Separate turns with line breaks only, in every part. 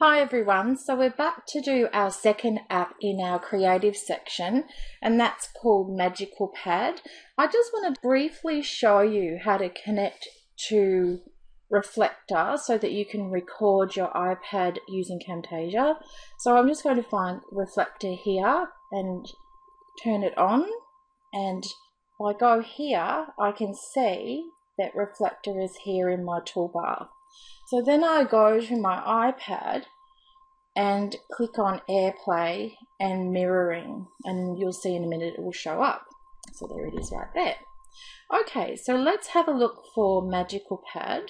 Hi everyone, so we're back to do our second app in our creative section, and that's called MagicalPad. I just want to briefly show you how to connect to Reflector so that you can record your iPad using Camtasia. So I'm just going to find Reflector here and turn it on, and if I go here I can see that Reflector is here in my toolbar. So then I go to my iPad and click on AirPlay and mirroring, and you'll see in a minute it will show up. So there it is right there. Okay, so let's have a look for MagicalPad.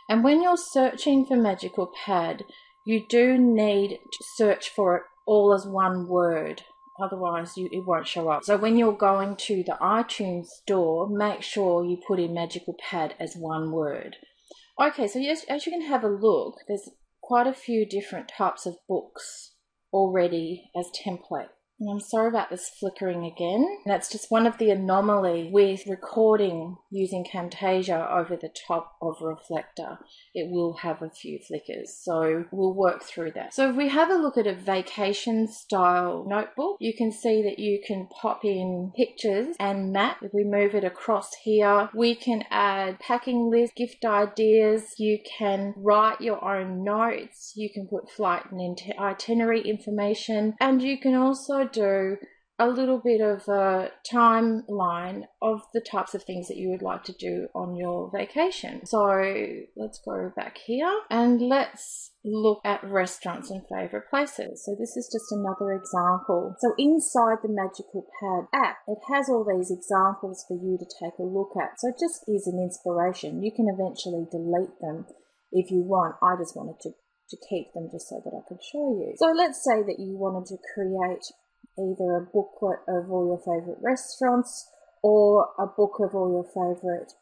And when you're searching for MagicalPad, you do need to search for it all as one word. Otherwise it won't show up. So when you're going to the iTunes store, make sure you put in MagicalPad as one word. Okay, so as you can have a look, there's quite a few different types of books already as template. And I'm sorry about this flickering again. That's just one of the anomalies with recording using Camtasia over the top of Reflector. It will have a few flickers, so we'll work through that. So if we have a look at a vacation style notebook, you can see that you can pop in pictures and map. If we move it across here, we can add packing lists, gift ideas, you can write your own notes, you can put flight and itinerary information, and you can also do a little bit of a timeline of the types of things that you would like to do on your vacation. So let's go back here and let's look at restaurants and favorite places. So this is just another example. So inside the MagicalPad app, it has all these examples for you to take a look at. So it just is an inspiration. You can eventually delete them if you want. I just wanted to keep them just so that I could show you. So let's say that you wanted to create either a booklet of all your favorite restaurants or a book of all your favorite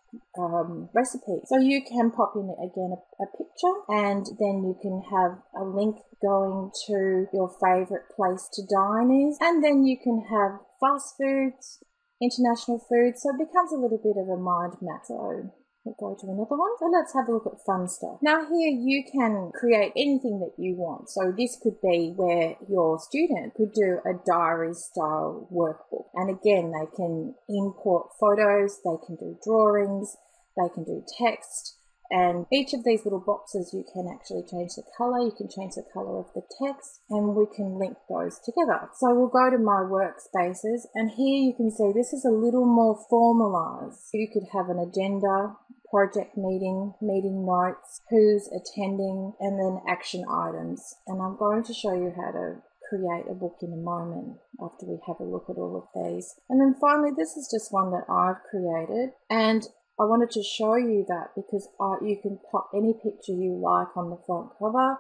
recipes. So you can pop in again a picture, and then you can have a link going to your favorite place to dine is, and then you can have fast foods, international foods, so it becomes a little bit of a mind map. So we'll go to another one. So let's have a look at fun stuff. Now here you can create anything that you want. So this could be where your student could do a diary style workbook. And again, they can import photos, they can do drawings, they can do text. And each of these little boxes you can actually change the color. You can change the color of the text, and we can link those together. So we'll go to my workspaces, and here you can see this is a little more formalized. You could have an agenda, project meeting, meeting notes, who's attending, and then action items. And I'm going to show you how to create a book in a moment after we have a look at all of these. And then finally, this is just one that I've created, and I wanted to show you that because you can pop any picture you like on the front cover.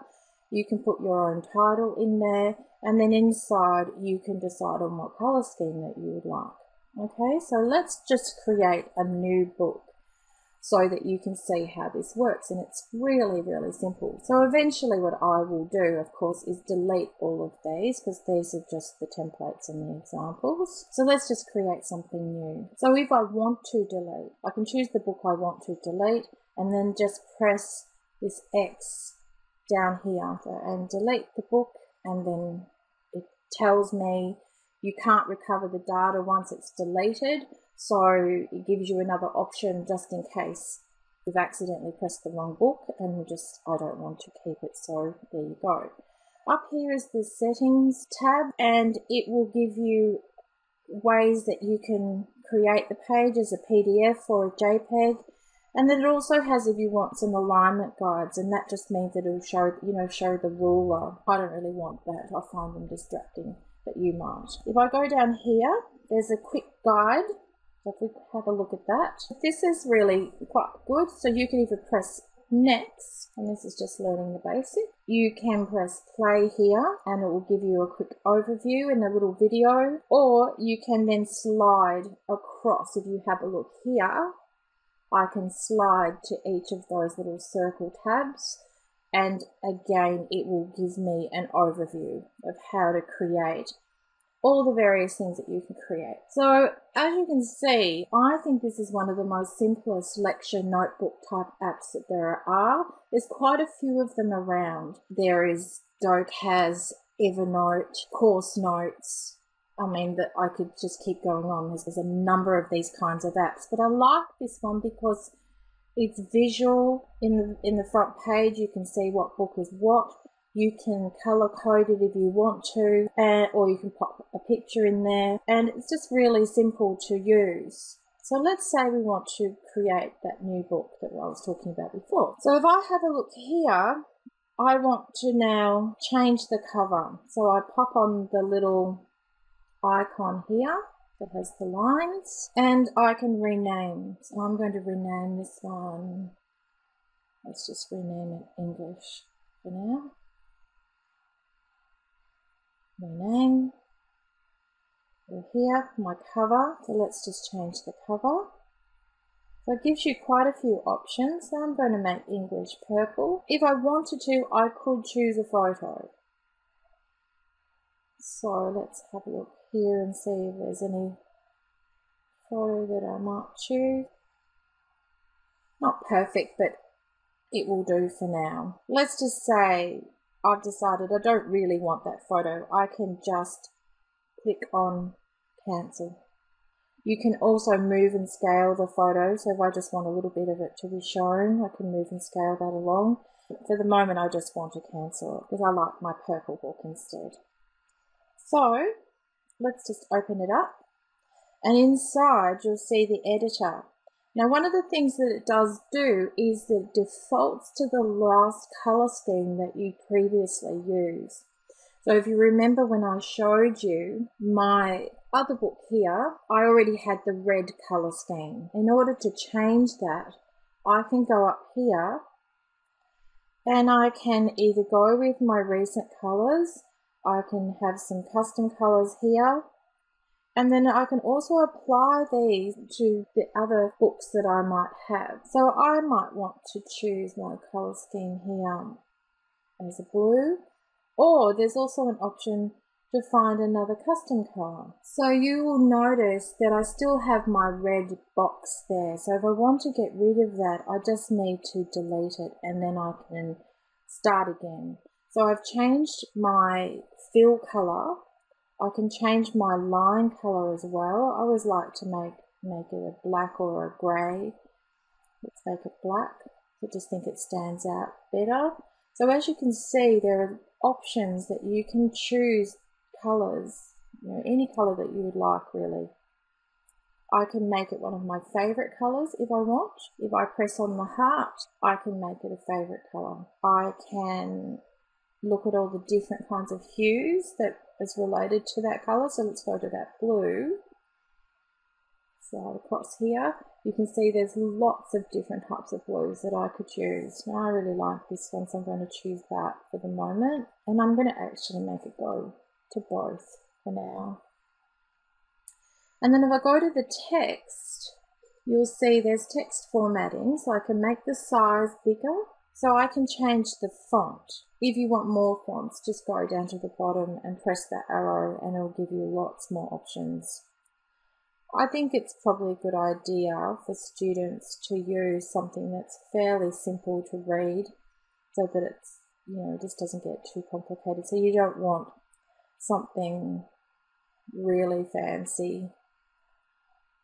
You can put your own title in there, and then inside you can decide on what color scheme that you would like. Okay, so let's just create a new book so that you can see how this works, and it's really, really simple. So eventually what I will do, of course, is delete all of these because these are just the templates and the examples. So let's just create something new. So if I want to delete, I can choose the book I want to delete and then just press this X down here and delete the book, and then it tells me you can't recover the data once it's deleted. So it gives you another option just in case you've accidentally pressed the wrong book and I don't want to keep it, so there you go. Up here is the settings tab, and it will give you ways that you can create the page as a PDF or a JPEG, and then it also has, if you want, some alignment guides, and that just means that it'll show the ruler. I don't really want that. I find them distracting, but you might. If I go down here, there's a quick guide. So if we have a look at that, this is really quite good. So you can either press next, and this is just learning the basic. You can press play here, and it will give you a quick overview in a little video, or you can then slide across. If you have a look here, I can slide to each of those little circle tabs, and again, it will give me an overview of how to create all the various things that you can create. So as you can see, I think this is one of the most simplest lecture notebook type apps that there are. There's quite a few of them around. There is Doke has Evernote, Course Notes. I mean, that I could just keep going on. There's a number of these kinds of apps, but I like this one because it's visual. In the front page, you can see what book is what. You can color code it if you want to, or you can pop a picture in there, and it's just really simple to use. So let's say we want to create that new book that I was talking about before. So if I have a look here, I want to now change the cover. So I pop on the little icon here that has the lines, and I can rename. So I'm going to rename this one. Let's just rename it English for now. Rename. We're here for my cover, so let's just change the cover. So it gives you quite a few options. So I'm going to make English purple. If I wanted to, I could choose a photo. So let's have a look here and see if there's any photo that I might choose. Not perfect, but it will do for now. Let's just say I've decided I don't really want that photo. I can just click on cancel. You can also move and scale the photo. So if I just want a little bit of it to be shown, I can move and scale that along. But for the moment, I just want to cancel it because I like my purple book instead. So let's just open it up. And inside, you'll see the editor. Now, one of the things that it does do is that it defaults to the last color scheme that you previously used. So if you remember when I showed you my other book here, I already had the red color scheme. In order to change that, I can go up here and I can either go with my recent colors, I can have some custom colors here, and then I can also apply these to the other books that I might have. So I might want to choose my color scheme here as a blue, or there's also an option to find another custom color. So you will notice that I still have my red box there. So if I want to get rid of that, I just need to delete it and then I can start again. So I've changed my fill color. I can change my line color as well. I always like to make it a black or a grey. Let's make it black. I just think it stands out better. So as you can see, there are options that you can choose colors, any color that you would like really. I can make it one of my favorite colors if I want. If I press on the heart, I can make it a favorite color. I can look at all the different kinds of hues that is related to that color. So let's go to that blue. So across here, you can see there's lots of different types of blues that I could choose. Now I really like this one, so I'm going to choose that for the moment. And I'm going to actually make it go to both for now. And then if I go to the text, you'll see there's text formatting. So I can make the size bigger. So I can change the font. If you want more fonts, just go down to the bottom and press that arrow and it'll give you lots more options. I think it's probably a good idea for students to use something that's fairly simple to read so that it's, it just doesn't get too complicated. So you don't want something really fancy,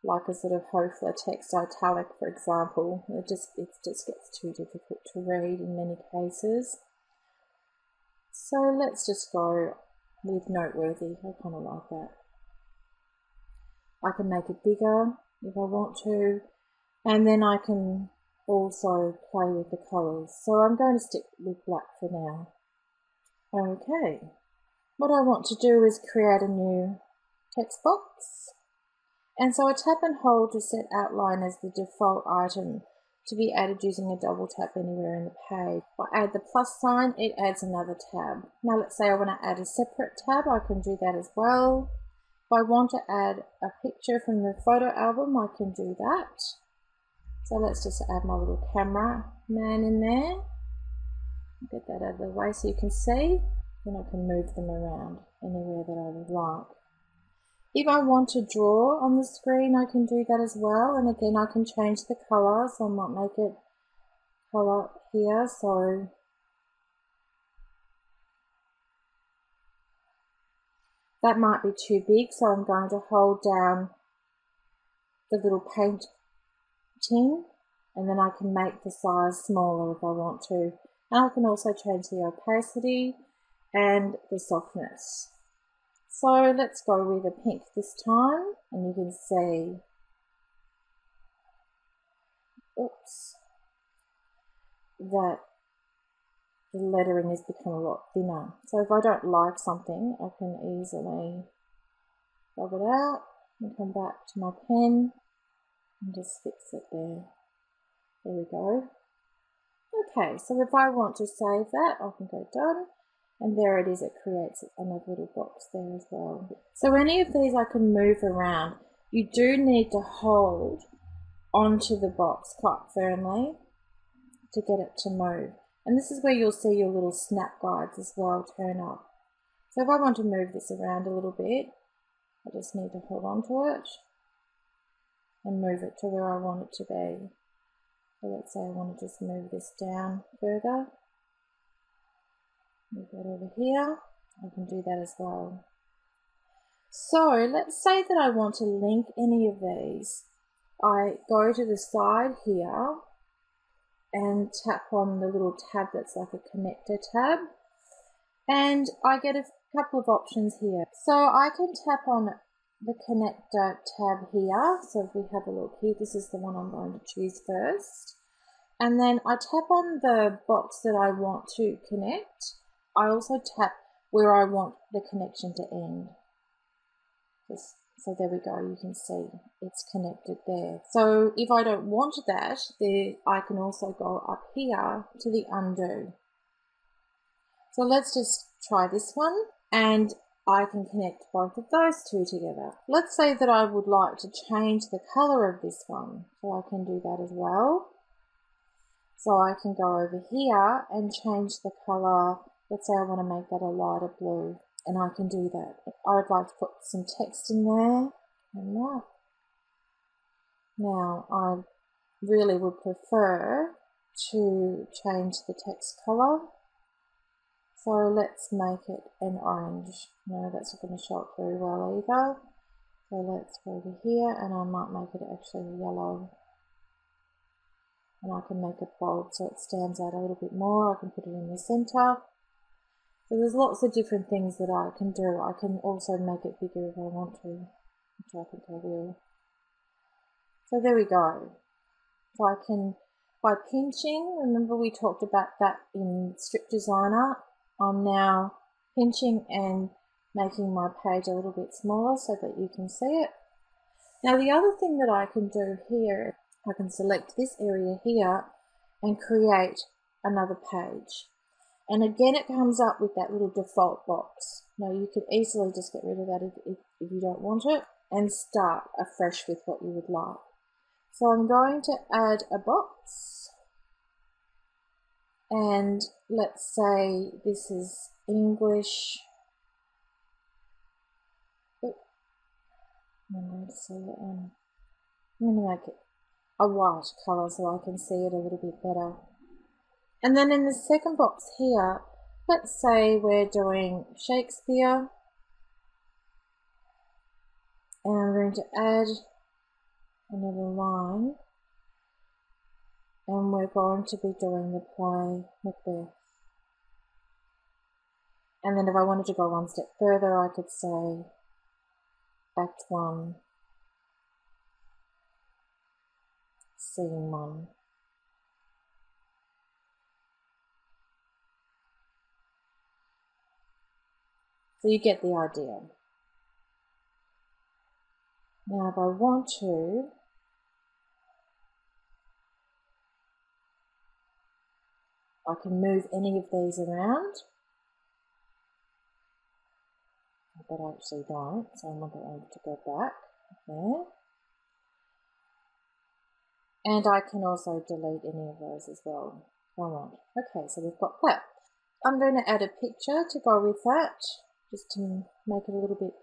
like a sort of Hoefler text italic, for example. It just gets too difficult to read in many cases. So let's just go with noteworthy. I kind of like that. I can make it bigger if I want to, and then I can also play with the colours. So I'm going to stick with black for now. Okay, what I want to do is create a new text box. And so I tap and hold to set outline as the default item to be added using a double tap anywhere in the page. If I add the plus sign, it adds another tab. Now let's say I want to add a separate tab, I can do that as well. If I want to add a picture from the photo album, I can do that. So let's just add my little camera man in there. Get that out of the way so you can see. Then I can move them around anywhere that I would like. If I want to draw on the screen, I can do that as well. And again, I can change the color. So I might make it color here. So that might be too big. So I'm going to hold down the little paint tin, and then I can make the size smaller if I want to. And I can also change the opacity and the softness. So let's go with a pink this time, and you can see, oops, that the lettering has become a lot thinner. So if I don't like something, I can easily rub it out and come back to my pen and just fix it there. There we go. Okay, so if I want to save that, I can go done, and there it is. It creates another little box there as well. So any of these I can move around. You do need to hold onto the box quite firmly to get it to move. And this is where you'll see your little snap guides as well turn up. So if I want to move this around a little bit, I just need to hold on to it and move it to where I want it to be. So let's say I want to just move this down further. Move that over here. I can do that as well. So let's say that I want to link any of these. I go to the side here and tap on the little tab that's like a connector tab, and I get a couple of options here. So I can tap on the connector tab here. So if we have a look here, this is the one I'm going to choose first, and then I tap on the box that I want to connect. I also tap where I want the connection to end. So there we go, you can see it's connected there. So if I don't want that, I can also go up here to the undo. So let's just try this one, and I can connect both of those two together. Let's say that I would like to change the color of this one, so I can do that as well. So I can go over here and change the color. Let's say I want to make that a lighter blue, and I can do that. I would like to put some text in there, and that. Now I really would prefer to change the text color. So let's make it an orange. No, that's not going to show up very well either. So let's go over here, and I might make it actually yellow. And I can make it bold so it stands out a little bit more. I can put it in the center. So there's lots of different things that I can do. I can also make it bigger if I want to, which I think I will. So there we go. So I can, by pinching, remember we talked about that in Strip Designer, I'm now pinching and making my page a little bit smaller so that you can see it. Now the other thing that I can do here, I can select this area here and create another page. And again, it comes up with that little default box. Now you could easily just get rid of that if you don't want it, and start afresh with what you would like. So I'm going to add a box, and let's say this is English. I'm going to make it a white colour so I can see it a little bit better. And then in the second box here, let's say we're doing Shakespeare, and I'm going to add another line, and we're going to be doing the play Macbeth. And then if I wanted to go one step further, I could say Act 1, Scene 1. So you get the idea. Now if I want to, I can move any of these around, but I actually don't, so I'm not going to go back there. And I can also delete any of those as well if I want. Okay, so we've got that. I'm going to add a picture to go with that, just to make it a little bit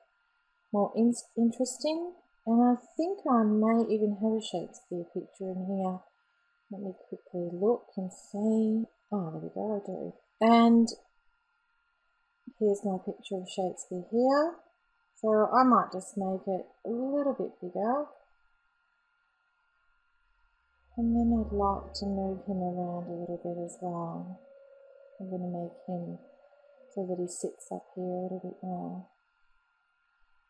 more interesting. And I think I may even have a Shakespeare picture in here. Let me quickly look and see. Oh, there we go, I do. And here's my picture of Shakespeare here. So I might just make it a little bit bigger. And then I'd like to move him around a little bit as well. I'm going to make him so that he sits up here a little bit more.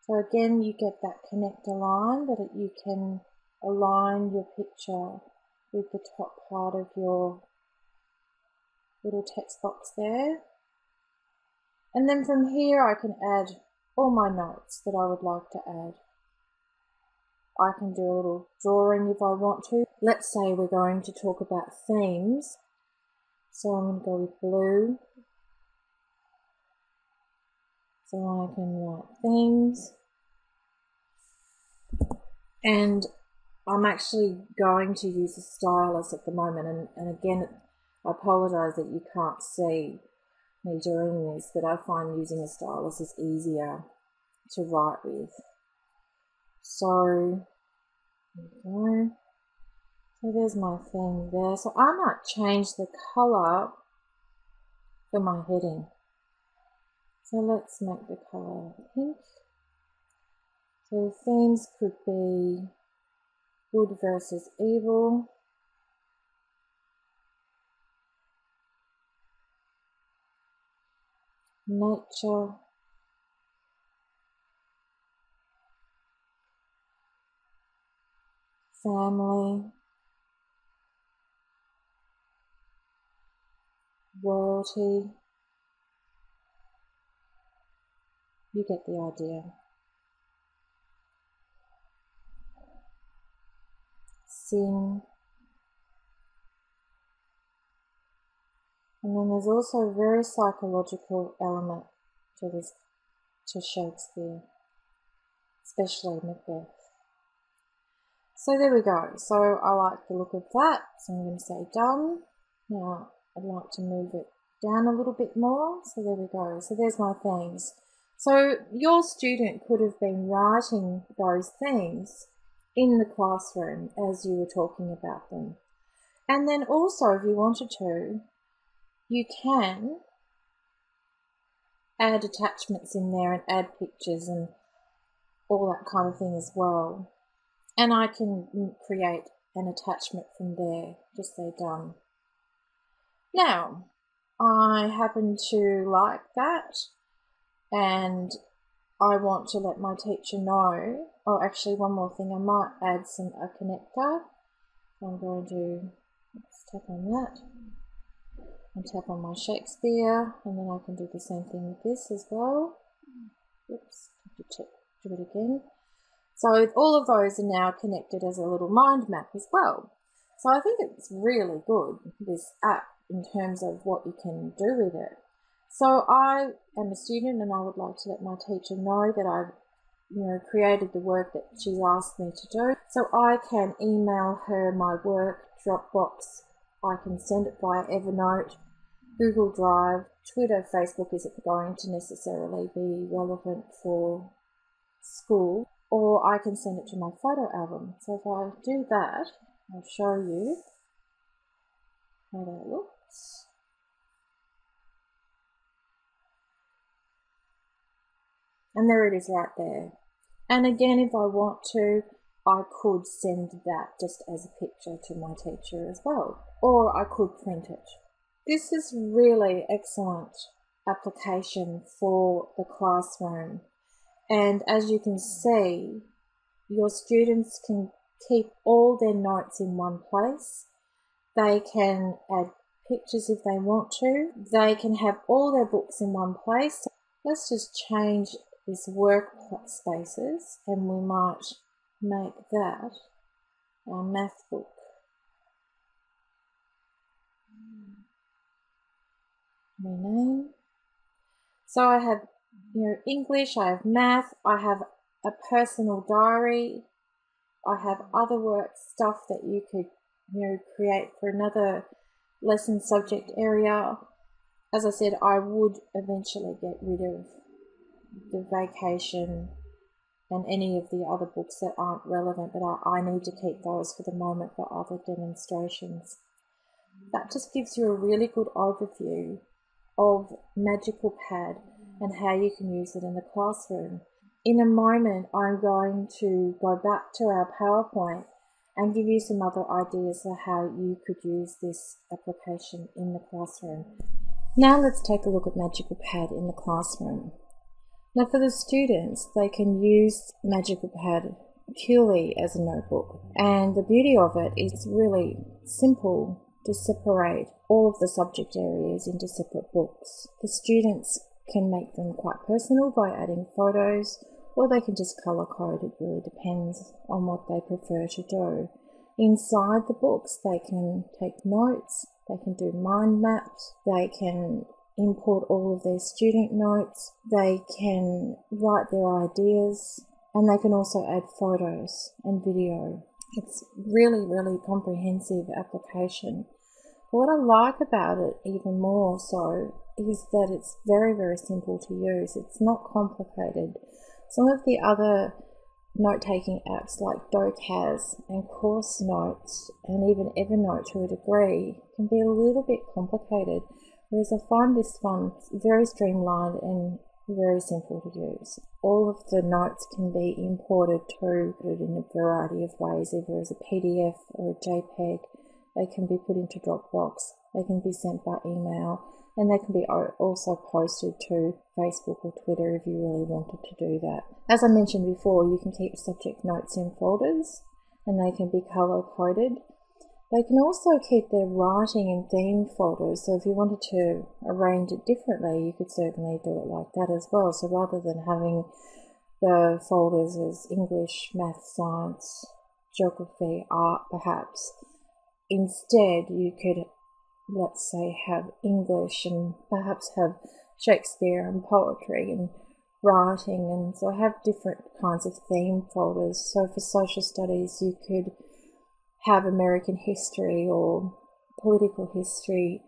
So again, you get that connector line, but you can align your picture with the top part of your little text box there. And then from here I can add all my notes that I would like to add. I can do a little drawing if I want to. Let's say we're going to talk about themes. So I'm going to go with blue. So I can write themes. And I'm actually going to use a stylus at the moment. And again, I apologise that you can't see me doing this, but I find using a stylus is easier to write with. So, there we go. So there's my thing there. So I might change the colour for my heading. So let's make the colour pink. So themes could be good versus evil. Nature. Family. Royalty. You get the idea. Sin. And then there's also a very psychological element to this, to Shakespeare, especially Macbeth. So there we go. So I like the look of that. So I'm going to say done. Now I'd like to move it down a little bit more. So there we go. So there's my themes. So your student could have been writing those themes in the classroom as you were talking about them. And then also, if you wanted to, you can add attachments in there and add pictures and all that kind of thing as well. And I can create an attachment from there, just say done. Now, I happen to like that, and I want to let my teacher know. Oh, actually, one more thing, I might add a connector. I'm going to tap on that and tap on my Shakespeare, and then I can do the same thing with this as well. Oops, do it again. So all of those are now connected as a little mind map as well. So I think it's really good, this app, in terms of what you can do with it. So I am a student and I would like to let my teacher know that I've created the work that she's asked me to do. So I can email her my work, Dropbox, I can send it via Evernote, Google Drive, Twitter, Facebook isn't going to necessarily be relevant for school, or I can send it to my photo album. So if I do that, I'll show you how that looks. And there it is right there. And again, if I want to, I could send that just as a picture to my teacher as well, or I could print it. This is really excellent application for the classroom. And as you can see, your students can keep all their notes in one place. They can add pictures if they want to. They can have all their books in one place. Let's just change this work spaces, and we might make that our math book. Rename. So I have English, I have math, I have a personal diary, I have other work stuff that you could create for another lesson subject area. As I said, I would eventually get rid of the vacation and any of the other books that aren't relevant, but I need to keep those for the moment for other demonstrations. That just gives you a really good overview of MagicalPad and how you can use it in the classroom. In a moment, I'm going to go back to our PowerPoint and give you some other ideas of how you could use this application in the classroom. Now let's take a look at MagicalPad in the classroom. Now for the students, they can use MagicalPad purely as a notebook, and the beauty of it is really simple to separate all of the subject areas into separate books. The students can make them quite personal by adding photos, or they can just color code. It really depends on what they prefer to do. Inside the books, they can take notes, they can do mind maps, they can import all of their student notes, they can write their ideas, and they can also add photos and video. It's really, really comprehensive application. What I like about it even more so is that it's very, very simple to use. It's not complicated. Some of the other note-taking apps like Docaz and Course Notes and even Evernote to a degree can be a little bit complicated, whereas I find this one very streamlined and very simple to use. All of the notes can be imported to in a variety of ways, either as a PDF or a JPEG. They can be put into Dropbox, they can be sent by email, and they can be also posted to Facebook or Twitter if you really wanted to do that. As I mentioned before, you can keep subject notes in folders, and they can be color-coded. They can also keep their writing in themed folders, so if you wanted to arrange it differently, you could certainly do it like that as well. So rather than having the folders as English, math, science, geography, art perhaps, instead you could, let's say, have English and perhaps have Shakespeare and poetry and writing, and so have different kinds of theme folders. So for social studies you could have American history or political history,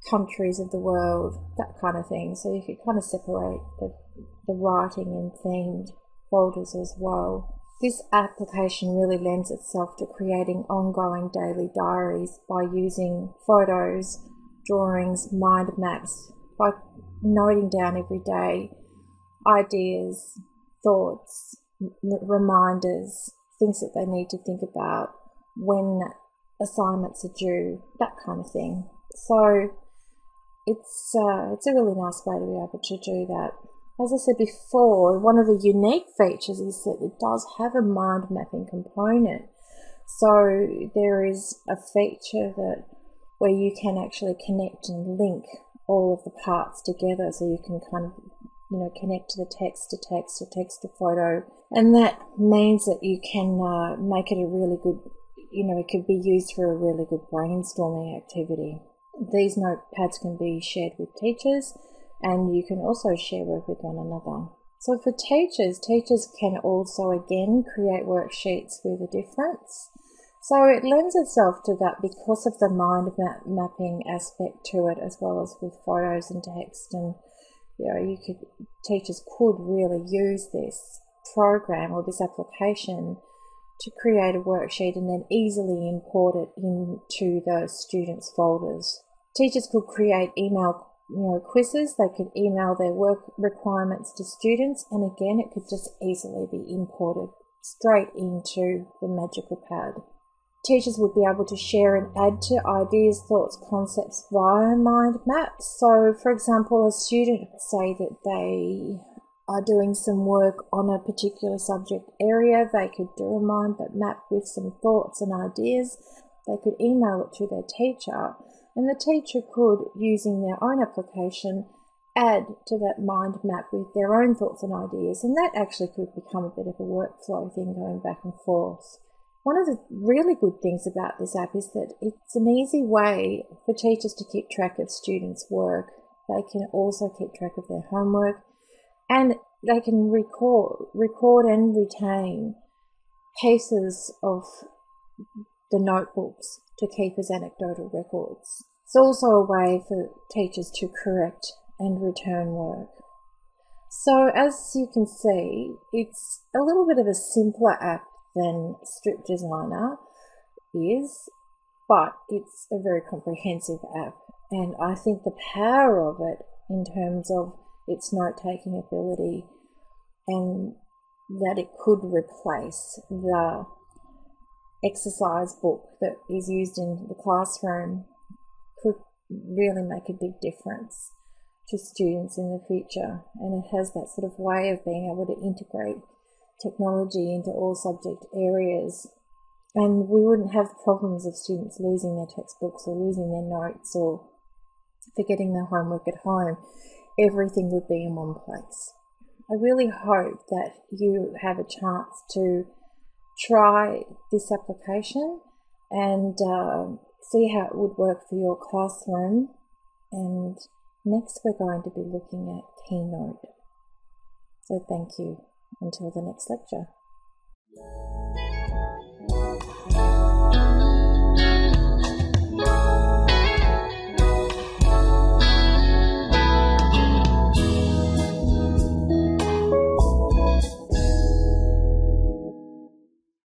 countries of the world, that kind of thing. So you could kind of separate the writing in themed folders as well. This application really lends itself to creating ongoing daily diaries by using photos, drawings, mind maps, by noting down every day ideas, thoughts, reminders, things that they need to think about when assignments are due, that kind of thing. So it's a really nice way to be able to do that. As I said before, one of the unique features is that it does have a mind mapping component. So there is a feature that where you can actually connect and link all of the parts together, so you can kind of connect to the text to text to text to photo, and that means that you can make it a really good, it could be used for a really good brainstorming activity. These notepads can be shared with teachers, and you can also share work with one another. So for teachers can also again create worksheets with a difference. So it lends itself to that because of the mind mapping aspect to it, as well as with photos and text. And teachers could really use this program or this application to create a worksheet and then easily import it into the students' folders. Teachers could create email quizzes. They could email their work requirements to students, and again it could just easily be imported straight into the MagicalPad. Teachers would be able to share and add to ideas, thoughts, concepts via mind maps. So for example, a student could say that they are doing some work on a particular subject area. They could do a mind map with some thoughts and ideas. They could email it to their teacher, and the teacher could, using their own application, add to that mind map with their own thoughts and ideas, and that actually could become a bit of a workflow thing going back and forth. One of the really good things about this app is that it's an easy way for teachers to keep track of students' work. They can also keep track of their homework, and they can record and retain pieces of the notebooks to keep as anecdotal records. It's also a way for teachers to correct and return work. So as you can see, it's a little bit of a simpler app than Strip Designer is, but it's a very comprehensive app, and I think the power of it in terms of its note-taking ability and that it could replace the exercise book that is used in the classroom could really make a big difference to students in the future. And it has that sort of way of being able to integrate technology into all subject areas, and we wouldn't have problems of students losing their textbooks or losing their notes or forgetting their homework at home. Everything would be in one place. I really hope that you have a chance to try this application and see how it would work for your classroom. And next we're going to be looking at Keynote. So thank you. Until the next lecture.